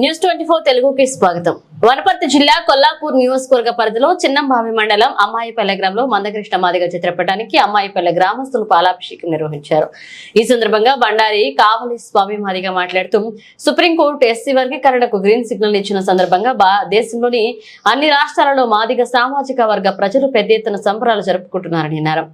News 24 తెలుగుకి స్వాగతం. వనపర్తి జిల్లా కొల్లాపూర్ నియోజకవర్గ పరిధిలో చిన్నంబావి మండలం అమ్మాయిపల్లె గ్రామంలో మందకృష్ణ మాదిగ చిత్రపటానికి అమ్మాయిపల్లె గ్రామస్తులు పాలాభిషేకం నిర్వహించారు. ఈ సందర్భంగా బండారి కావలి స్వామి మాదిగ మాట్లాడుతూ సుప్రీంకోర్టు ఎస్సీ వర్గీకరణకు గ్రీన్ సిగ్నల్ ఇచ్చిన సందర్భంగా దేశంలోని అన్ని రాష్ట్రాలలో మాదిగ సామాజిక వర్గ ప్రజలు పెద్ద ఎత్తున సంబరాలు జరుపుకుంటున్నారని అన్నారు.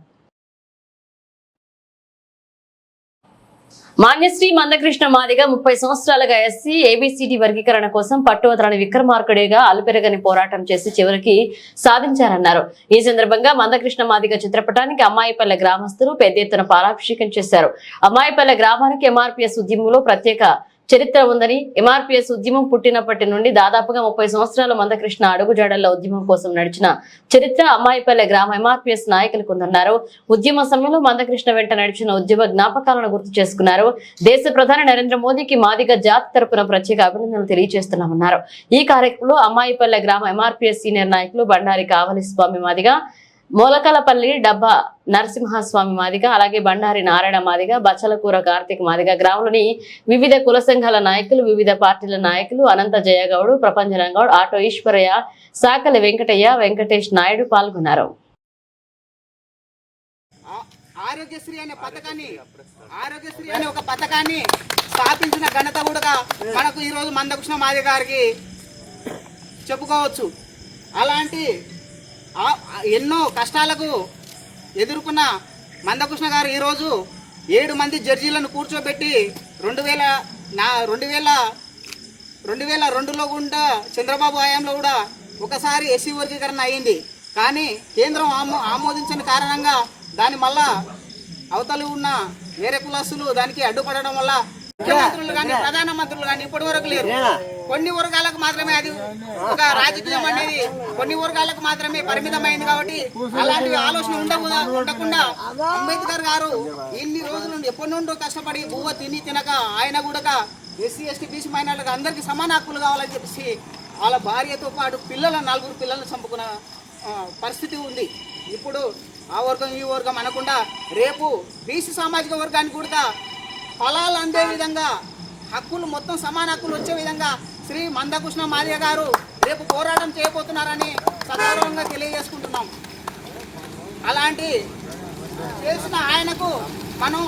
మాన్యశ్రీ మందకృష్ణ మాదిగ 30 సంవత్సరాలుగా ఎస్సీ ఏబిసిడి వర్గీకరణ కోసం పట్టువదలని విక్రమార్కుడిగా అలుపెరగని పోరాటం చేసి చివరికి సాధించారన్నారు. ఈ సందర్భంగా మందకృష్ణ మాదిగ చిత్రపటానికి అమ్మాయిపల్లె గ్రామస్తులు పెద్ద ఎత్తున పాలాభిషేకం చేశారు. అమ్మాయిపల్లె గ్రామానికి ఎంఆర్పీఎస్ ఉద్యమంలో ప్రత్యేక చరిత్ర ఉందని, ఎంఆర్పీఎస్ ఉద్యమం పుట్టినప్పటి నుండి దాదాపుగా 30 సంవత్సరాల మందకృష్ణ అడుగుజాడల్లో ఉద్యమం కోసం నడిచిన చరిత్ర అమ్మాయిపల్లె గ్రామ ఎంఆర్పీఎస్ నాయకులకు ఉందన్నారు. ఉద్యమ సమయంలో మందకృష్ణ వెంట నడిచిన ఉద్యమ జ్ఞాపకాలను గుర్తు చేసుకున్నారు. దేశ ప్రధాని నరేంద్ర మోదీకి మాదిగ జాతి తరపున ప్రత్యేక అభినందనలు తెలియజేస్తున్నామన్నారు. ఈ కార్యక్రమంలో అమ్మాయిపల్లె గ్రామ ఎంఆర్పీఎస్ సీనియర్ నాయకులు బండారి కావలి స్వామి మాదిగ, మూలకలపల్లి డబ్బా నరసింహస్వామి మాదిగ, అలాగే బండారి నారాయణ మాదిగ, బచ్చలకూర కార్తీక్ మాదిగ, గ్రామంలోని వివిధ కుల సంఘాల నాయకులు, వివిధ పార్టీల నాయకులు, అనంత జయగౌడ్, ప్రపంచనంగౌడ్, ఆటో ఈశ్వరయ్య, సాకలి వెంకటయ్య, వెంకటేష్ నాయుడు పాల్గొన్నారు. ఆరోగ్యశ్రీ అనే ఒక పథకాన్ని స్థాపించిన ఘనత కూడా మనకు ఈరోజు మందకృష్ణ మాదిగ గారికి చెప్పుకోవచ్చు. అలాంటి ఎన్నో కష్టాలకు ఎదుర్కొన్న మందకృష్ణ గారు ఈరోజు 7 మంది జడ్జీలను కూర్చోబెట్టి 2002లో కూడా చంద్రబాబు హయాంలో కూడా ఒకసారి ఎస్సీ వర్గీకరణ అయ్యింది. కానీ కేంద్రం ఆమోదించిన కారణంగా దాని మళ్ళా అవతలి ఉన్న వేరే కులస్తులు దానికి అడ్డుపడడం వల్ల ముఖ్యమంత్రులు కానీ ప్రధానమంత్రులు కానీ ఇప్పటి వరకు లేరు. కొన్ని వర్గాలకు మాత్రమే అది ఒక రాజకీయం అనేది కొన్ని వర్గాలకు మాత్రమే పరిమితమైంది. కాబట్టి అలాంటి ఆలోచన ఉండకుండా అంబేద్కర్ గారు ఇన్ని రోజుల నుండి ఎప్పటి నుండో కష్టపడి బువ్వ తినక ఆయన కూడా ఎస్సీ ఎస్టీ బీసీ మైనార్టీలకు అందరికీ సమాన హక్కులు కావాలని చెప్పేసి వాళ్ళ భార్యతో పాటు 4 పిల్లలను చంపుకున్న పరిస్థితి ఉంది. ఇప్పుడు ఆ వర్గం ఈ వర్గం అనకుండా రేపు బీసీ సామాజిక వర్గానికి కూడా ఫలాలు అందే విధంగా హక్కులు మొత్తం సమాన హక్కులు వచ్చే విధంగా శ్రీ మందకృష్ణ మాదిగ గారు రేపు పోరాటం చేయబోతున్నారని సగౌరవంగా తెలియజేసుకుంటున్నాం. అలాంటి చేసిన ఆయనకు మనం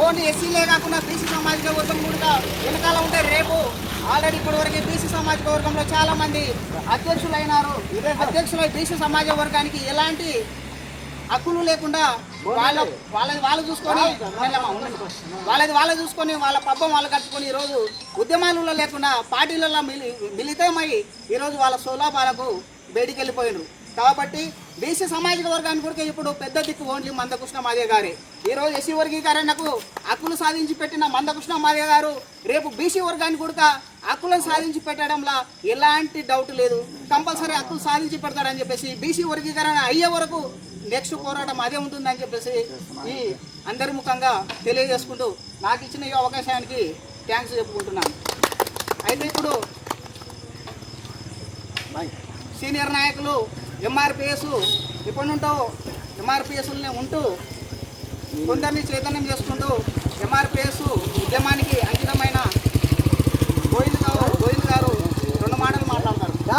ఓన్లీ ఎస్సీలే కాకుండా బీసీ సామాజిక వర్గం కూడా వెనకాల ఉంటే రేపు ఆల్రెడీ ఇప్పటివరకు బీసీ సామాజిక వర్గంలో చాలా మంది అధ్యక్షులైనారు. అధ్యక్షులై బీసీ సమాజ వర్గానికి ఎలాంటి హక్కులు లేకుండా వాళ్ళది వాళ్ళు చూసుకొని వాళ్ళ పబ్బం వాళ్ళు కట్టుకొని ఈరోజు ఉద్యమాలలో లేకుండా పార్టీలలో మిళితమై ఈరోజు వాళ్ళ సోలాపాలకు బయటికి వెళ్ళిపోయినారు. కాబట్టి బీసీ సామాజిక వర్గానికి కూడా ఇప్పుడు పెద్ద దిక్కు ఓన్లీ మందకృష్ణ మాదిగ గారే. ఈరోజు ఎస్సీ వర్గీకరణకు హక్కులు సాధించి పెట్టిన మందకృష్ణ మాదిగ గారు రేపు బీసీ వర్గానికి కూడా హక్కులను సాధించి పెట్టడంలో ఎలాంటి డౌట్ లేదు. కంపల్సరీ హక్కులు సాధించి పెడతారని చెప్పేసి బీసీ వర్గీకరణ అయ్యే వరకు నెక్స్ట్ పోరాటం అదే ఉంటుందని చెప్పేసి ఈ అందరి ముఖంగా తెలియజేసుకుంటూ నాకు ఇచ్చిన ఈ అవకాశానికి థ్యాంక్స్ చెప్పుకుంటున్నాను. అయితే ఇప్పుడు సీనియర్ నాయకులు ఎంఆర్పిఎస్ ఎప్పటి నుంటో ఎంఆర్పిఎస్ని ఉంటూ కొందరిని చైతన్యం చేసుకుంటూ ఎంఆర్పిఎస్ ఉద్యమానికి అంకితమైన గోవింద్ గారు